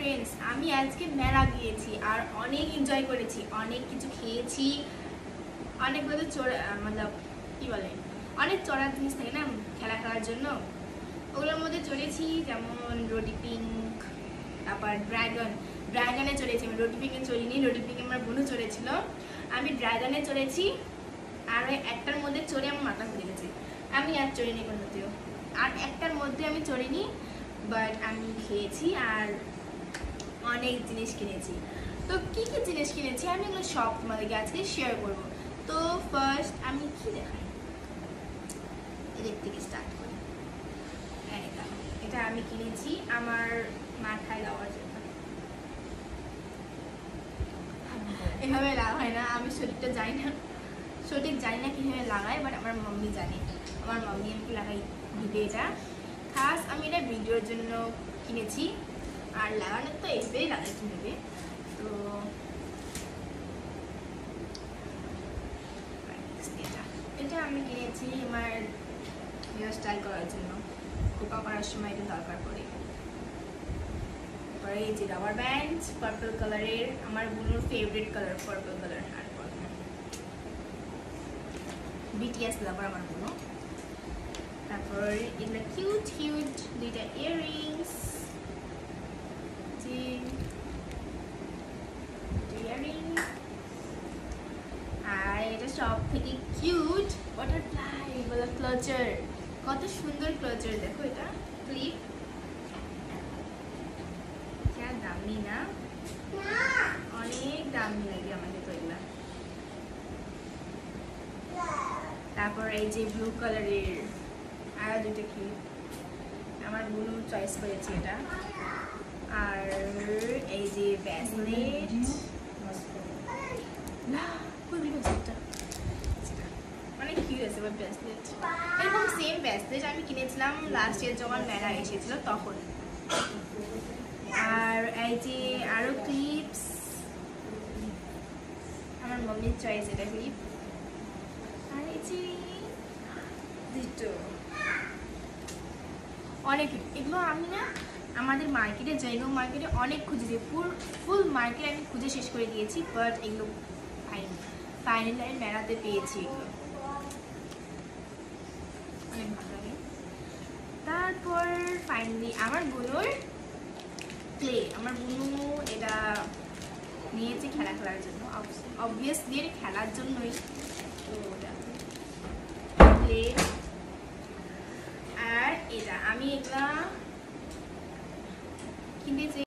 Friends, আমি আজকে মেলা গিয়েছি আর অনেক এনজয় করেছি, অনেক কিছু খেয়েছি, অনেকগুলো মতলব কি বলে অনেক চড়ার জিনিস থাকে না খেলা খেলার জন্য, ওগুলোর মধ্যে চড়েছি। যেমন রোটি পিঙ্ক, তারপর ড্রাগনে চড়েছি। আমি রোটি পিঙ্কে চড়িনি, রোটি পিঙ্কে আমার বোনও চড়েছিল। আমি ড্রাগনে চড়েছি আর ওই একটার মধ্যে চড়ে আমার মাথা ঘুরে গেছে। আমি আর চড়িনি কোনোতেও, আর একটার মধ্যে আমি চড়িনি, বাট আমি খেয়েছি আর অনেক জিনিস কিনেছি। তো কি কি জিনিস কিনেছি আমি এগুলো সব তোমাদেরকে আজকে শেয়ার করবো। তো ফার্স্ট আমি কি দেখাই, এদের থেকে স্টার্ট করি। এটা আমি কিনেছি আমার মাথায় দেওয়ার জন্য। এভাবে লাগা হয় না, আমি সঠিক জানি না কীভাবে লাগাই, বাট আমার মাম্মি জানে। আমার মাম্মি আমাকে লাগাই দিবে এটা। খাস আমি এটা ভিডিওর জন্য কিনেছি, আর লাগানোর তো এভাবেই লাগাইতে হবে। তো এটা আমি কিনেছি আমার হেয়ার স্টাইল করার জন্য, খোপা করার সময় এটা দরকার পড়ে। তারপরে এই যে রাবার ব্যান্ড পার্পল কালারের, আমার বোনের ফেভারিট কালার পার্পল কালার। আর বিটিএস লাভার আমার বোন। তারপর এগুলো কিউট দুইটা ইয়াররিংস, আর এটা সব থেকে কিউট বাটারফ্লাই বলা ক্লোজার। কত সুন্দর ক্লোজার, দেখো এটা ক্লিপ, দামি না, অনেক দামি লাগে আমাদের তো এগুলা। তারপর এই যে ব্লু কালারের আরো দুটো ক্লিপ, আমার বোনও চয়েস করেছে এটা। আর এই যে ব্রেসলেট, অনেক কিউট আছে ব্রেসলেট। এরকম সেম ব্রেসলেট আমি কিনেছিলাম লাস্ট ইয়ার যখন মেলা এসেছিল তখন। আর এই যে আরো ক্লিপস, আমার মাম্মির চয়েস এটা ক্লিপ। আর এই যে দুটো অনেক, এগুলো আমি না আমাদের মার্কেটে জয়গাঁও মার্কেটে অনেক খুঁজেছি, ফুল মার্কেট আমি খুঁজে শেষ করে দিয়েছি, বাট এগুলো ফাইনালি আমি মেলাতে পেয়েছি। এগুলো অনেক ভালো লাগে। তারপর ফাইনালি আমার বোনোর প্লে, আমার বোনু এটা নিয়েছে খেলার জন্য, অবভিয়াসলি খেলার জন্যই। তো প্লে, আর এটা আমি এগুলা কিনেছি